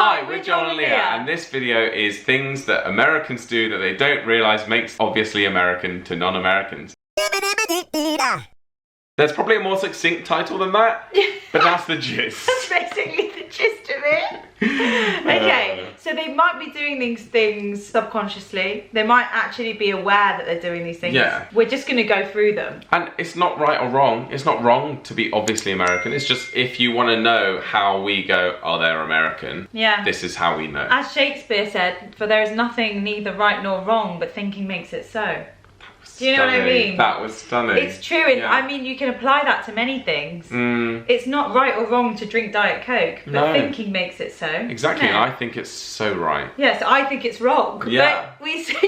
Hi, we're Joel and Lia, and this video is things that Americans do that they don't realise makes obviously American to non-Americans. There's probably a more succinct title than that, but that's the gist. That's basically the gist of it. Okay, so they might be doing these things subconsciously. They might actually be aware that they're doing these things. Yeah. We're just going to go through them. And it's not right or wrong. It's not wrong to be obviously American. It's just if you want to know how we go, oh, they're American. Yeah. This is how we know. As Shakespeare said, for there is nothing neither right nor wrong, but thinking makes it so. Do you know what I mean? That was stunning. It's true, and I mean, you can apply that to many things. It's not right or wrong to drink Diet Coke, but thinking makes it so. Exactly, and I think it's so right. Yes, I think it's wrong. Yeah. But we just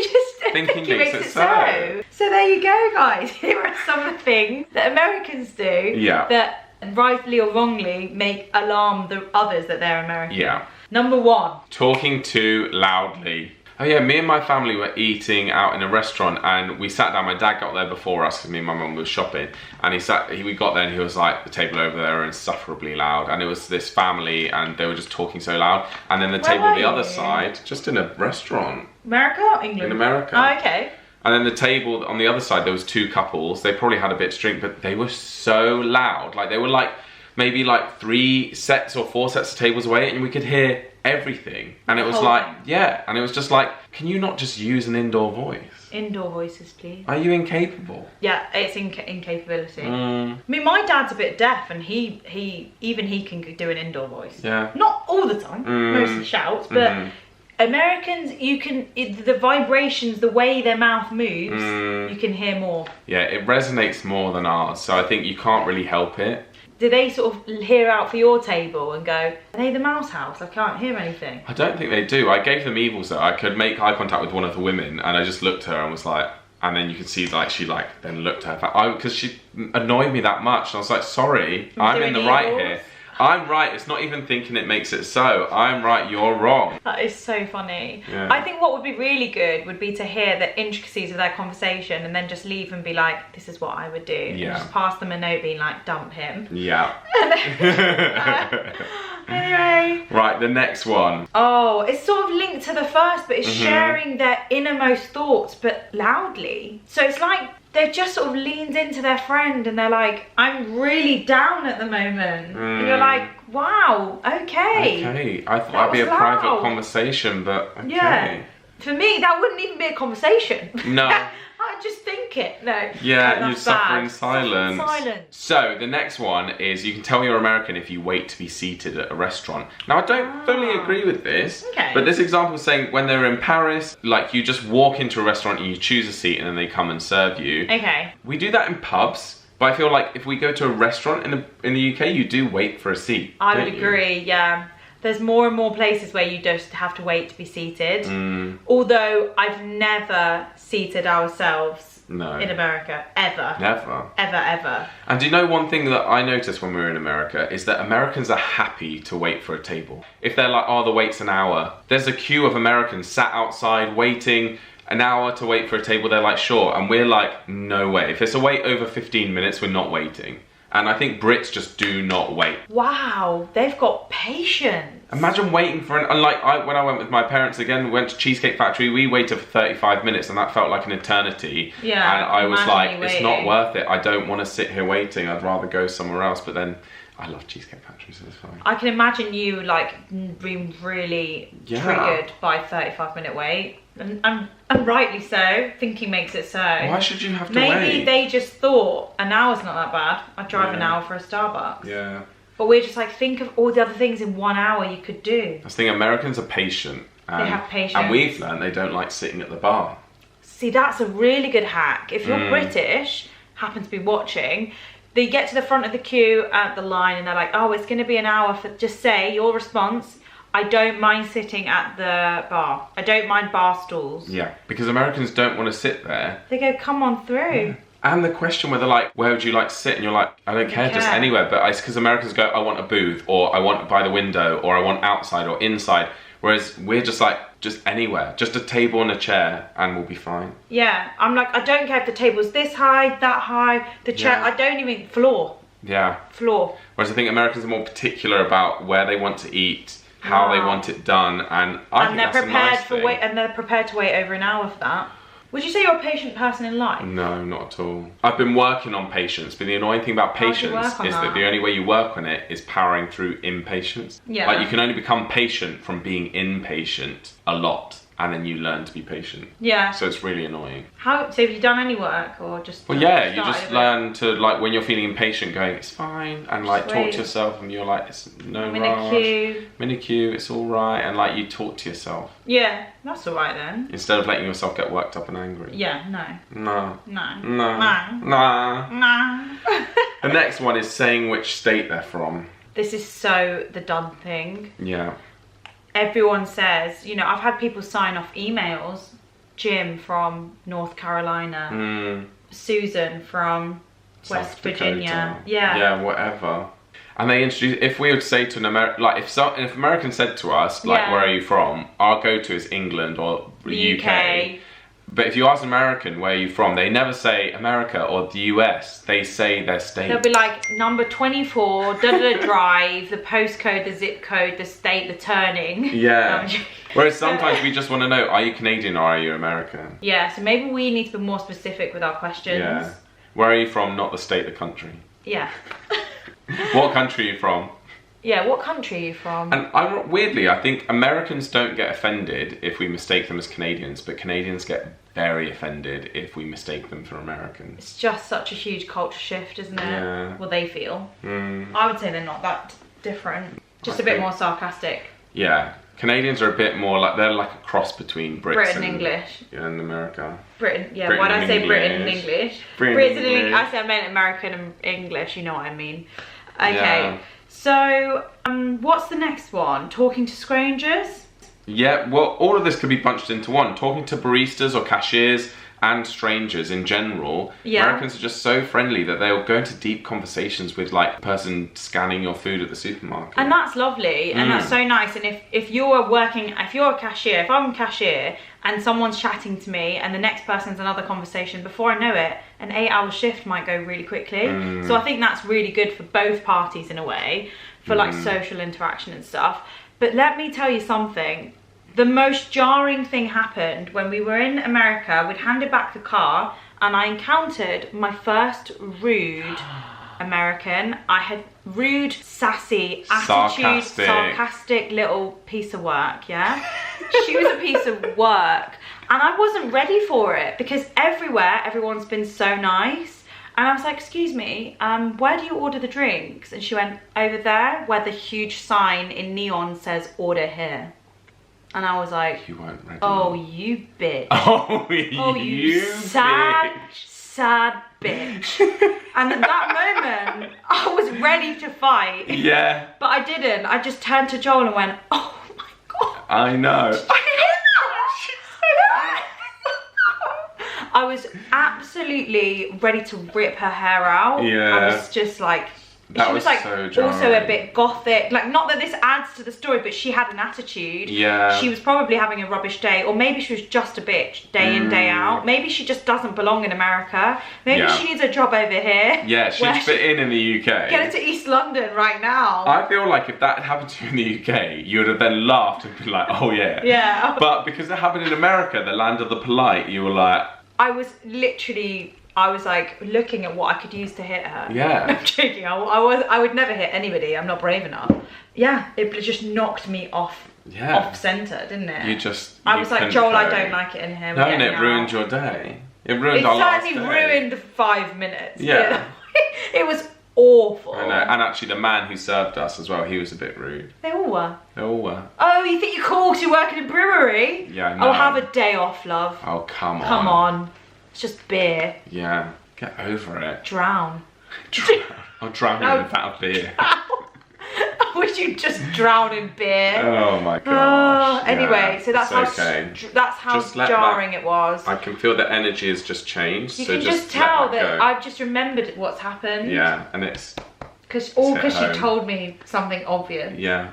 thinking makes it so. So there you go, guys. Here are some of the things that Americans do that rightly or wrongly make alarm the others that they're American. Yeah. Number 1. Talking too loudly. Oh yeah, me and my family were eating out in a restaurant and we sat down. My dad got there before us because me and my mum were shopping, and we got there and he was like, the table over there are insufferably loud, and it was this family and they were just talking so loud, and then the table on the other side, just in a restaurant. America or England? In America. Oh, okay. And then the table on the other side, there was 2 couples. They probably had a bit to drink, but they were so loud. Like they were like maybe like 3 sets or 4 sets of tables away, and we could hear everything. And it was like, and it was just like, can you not just use an indoor voice? Indoor voices, please. Are you incapable? Yeah, it's incapability. I mean, my dad's a bit deaf, and he can do an indoor voice. Yeah. Not all the time. Mostly shouts, but Americans, the vibrations, the way their mouth moves, you can hear more. Yeah, it resonates more than ours, so I think you can't really help it. Do they sort of hear out for your table and go, are they the mouse house? I can't hear anything. I don't think they do. I gave them evils though. I could make eye contact with one of the women and I just looked at her and was like, and then you could see like she like then looked at her because she annoyed me that much, and I was like, sorry, I'm in the right here. I'm right, it's not even thinking it makes it so. I'm right, you're wrong. That is so funny. Yeah. I think what would be really good would be to hear the intricacies of their conversation and then just leave and be like, this is what I would do. Yeah. And just pass them a note being like, dump him. Yeah. Anyway. Right, the next one. Oh, it's sort of linked to the first, but it's sharing their innermost thoughts, but loudly. So it's like, they've just sort of leaned into their friend and they're like, I'm really down at the moment. And you're like, wow, okay. Okay, I thought that'd be a private conversation, but okay. Yeah. For me, that wouldn't even be a conversation. No. I'd just think it. No. Yeah, you suffer in silence. Suffer in silence. So the next one is, you can tell you're American if you wait to be seated at a restaurant. Now I don't fully agree with this, but this example is saying when they're in Paris, like you just walk into a restaurant and you choose a seat and then they come and serve you. Okay. We do that in pubs, but I feel like if we go to a restaurant in the UK, you do wait for a seat. I would agree, yeah. There's more and more places where you just have to wait to be seated. Although I've never seated ourselves in America, ever. Never. Ever, ever. And do you know one thing that I noticed when we were in America is that Americans are happy to wait for a table. If they're like, oh, the wait's an hour, there's a queue of Americans sat outside waiting an hour to wait for a table, they're like, sure. And we're like, no way. If it's a wait over 15 minutes, we're not waiting. And I think Brits just do not wait. Wow, they've got patience. Imagine waiting for when I went with my parents again, we went to Cheesecake Factory, we waited for 35 minutes and that felt like an eternity. Yeah. And I was like, it's not worth it. I don't want to sit here waiting. I'd rather go somewhere else. But then I love Cheesecake Factory, so it's fine. I can imagine you like being really triggered by 35-minute wait. And rightly so, thinking makes it so. Why should you have to wait? Maybe they just thought, an hour's not that bad. I'd drive an hour for a Starbucks. Yeah. But we're just like, think of all the other things in 1 hour you could do. I think Americans are patient. They have patience. And we've learned they don't like sitting at the bar. See, that's a really good hack. If you're British, happen to be watching, they get to the front of the queue at the line and they're like, oh, it's going to be an hour for, just say your response, I don't mind sitting at the bar. I don't mind bar stools. Yeah, because Americans don't want to sit there. They go, come on through. Yeah. And the question where they're like, where would you like to sit? And you're like, I don't care, just anywhere. But it's because Americans go, I want a booth, or I want by the window, or I want outside or inside. Whereas we're just like, just anywhere. Just a table and a chair and we'll be fine. Yeah, I'm like, I don't care if the table's this high, that high, the chair, I don't even, floor. Yeah. Floor. Whereas I think Americans are more particular about where they want to eat, how they want it done, and I think that's a nice thing. And they're prepared to wait over an hour for that. Would you say you're a patient person in life? No, not at all. I've been working on patience, but the annoying thing about patience is that the only way you work on it is powering through impatience. Yeah. Like, you can only become patient from being impatient a lot, and then you learn to be patient. Yeah. So it's really annoying. So have you done any work, or just... Well, yeah, you just learn to, like, when you're feeling impatient, going, it's fine, and, like, talk to yourself, and you're like, it's no rush. I'm in a queue, it's all right, and, like, you talk to yourself. Yeah, that's all right then. Instead of letting yourself get worked up and angry. Yeah, No. The next one is saying which state they're from. This is so the done thing. Yeah. Everyone says, you know, I've had people sign off emails. Jim from North Carolina. Susan from West Virginia. Yeah. Yeah, whatever. And they introduce, if we would say to an American, like if American said to us, like, where are you from? Our go-to is England or the UK. But if you ask an American, where are you from? They never say America or the US. They say their state. They'll be like, number 24, drive, the postcode, the zip code, the state, the turning. Yeah. Whereas sometimes we just want to know, are you Canadian or are you American? Yeah, so maybe we need to be more specific with our questions. Yeah. Where are you from? Not the state, the country. Yeah. What country are you from? Yeah, what country are you from? And weirdly, I think Americans don't get offended if we mistake them as Canadians, but Canadians get very offended if we mistake them for Americans. It's just such a huge culture shift, isn't it? Yeah. Well, they feel. I would say they're not that different. Just a bit more sarcastic. Yeah. Canadians are a bit more like, they're like a cross between Brits and English. Yeah, and America. Britain, yeah. Why did I say Britain and English? Brits and English. I said I meant American and English, you know what I mean. Okay. Yeah. So, what's the next one? Talking to strangers? Yeah, well, all of this could be bunched into one. Talking to baristas or cashiers and strangers in general. Yeah. Americans are just so friendly that they'll go into deep conversations with, like, a person scanning your food at the supermarket. And that's lovely, and that's so nice. And if you're a cashier, if I'm a cashier and someone's chatting to me and the next person's another conversation, before I know it, an 8-hour shift might go really quickly. So I think that's really good for both parties in a way, for like social interaction and stuff. But let me tell you something. The most jarring thing happened when we were in America. We'd handed back the car and I encountered my first rude American. I had rude, sassy, attitude, sarcastic little piece of work, yeah? She was a piece of work. And I wasn't ready for it because everyone's been so nice. And I was like, excuse me, where do you order the drinks? And she went, over there, where the huge sign in neon says, order here. And I was like, you weren't ready. Oh, you bitch. Oh, you sad, bitch. Sad bitch. And at that moment, I was ready to fight. Yeah. But I didn't. I just turned to Joel and went, oh my God. I know. I was absolutely ready to rip her hair out. Yeah. I was just like... That she was like so also a bit gothic, like not that this adds to the story, but she had an attitude. Yeah. She was probably having a rubbish day, or maybe she was just a bitch day in, day out. Maybe she just doesn't belong in America. Maybe she needs a job over here. Yeah, she'd fit in the UK. Get her to East London right now. I feel like if that had happened to you in the UK, you would have then laughed and been like, oh yeah. Yeah. But because it happened in America, the land of the polite, you were like... I was like looking at what I could use to hit her. Yeah. I'm joking. I would never hit anybody. I'm not brave enough. Yeah, it just knocked me off centre, didn't it? I was like, Joel, I don't like it in here. No, and it ruined your day. It ruined our last day. It certainly ruined 5 minutes. Yeah. It was awful. I know. And actually the man who served us as well, he was a bit rude. They all were. Oh, you think you're cool because you work in a brewery? Yeah, I know. I'll have a day off, love. Oh, come on. Come on. It's just beer. Yeah. Get over it. Drown. I'll drown in a vat of beer. I wish you'd just drown in beer. Oh my gosh. Anyway, so that's how jarring it was. I can feel the energy has just changed. You can just tell that I've just remembered what's happened. Yeah, and it's... Because she told me something obvious. Yeah.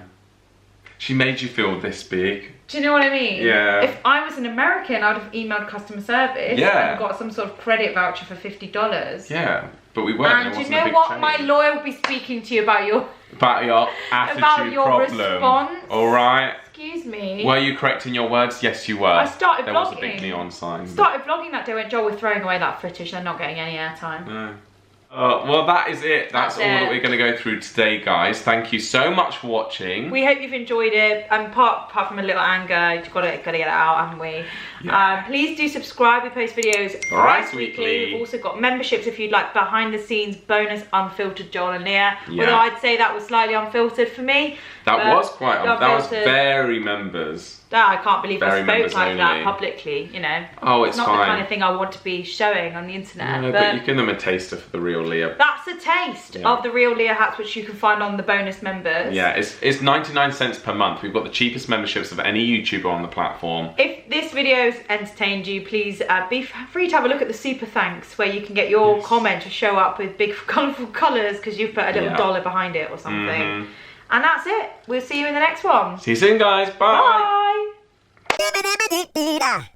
She made you feel this big. Do you know what I mean? Yeah. If I was an American, I'd have emailed customer service and got some sort of credit voucher for $50. Yeah. But we weren't. And you know what? My lawyer will be speaking to you about your attitude response. All right. Excuse me. Were you correct in your words? Yes, you were. I started There vlogging. was a big neon sign. Started vlogging that day when Joel was throwing away that footage. They're not getting any airtime. No. Well, that is it. That's all that we're going to go through today, guys. Thank you so much for watching. We hope you've enjoyed it. Apart from a little anger, you've got to get it out, haven't we? Yeah. Please do subscribe. We post videos thrice weekly. weekly. We've also got memberships if you'd like behind the scenes bonus unfiltered Joel and Lia. Yeah. Although I'd say that was slightly unfiltered for me. That was quite. That was very members. I can't believe Very I spoke members like that only. publicly, you know. Oh, it's not fine. the kind of thing I want to be showing on the internet. No, but you give them a taster for the real Lia. That's a taste of the real Lia hats, which you can find on the bonus members. Yeah, it's 99 cents per month. We've got the cheapest memberships of any YouTuber on the platform. If this video's entertained you, please be free to have a look at the super thanks, where you can get your comment to show up with big colourful colours because you've put a little dollar behind it or something. And that's it. We'll see you in the next one. See you soon, guys. Bye. Bye.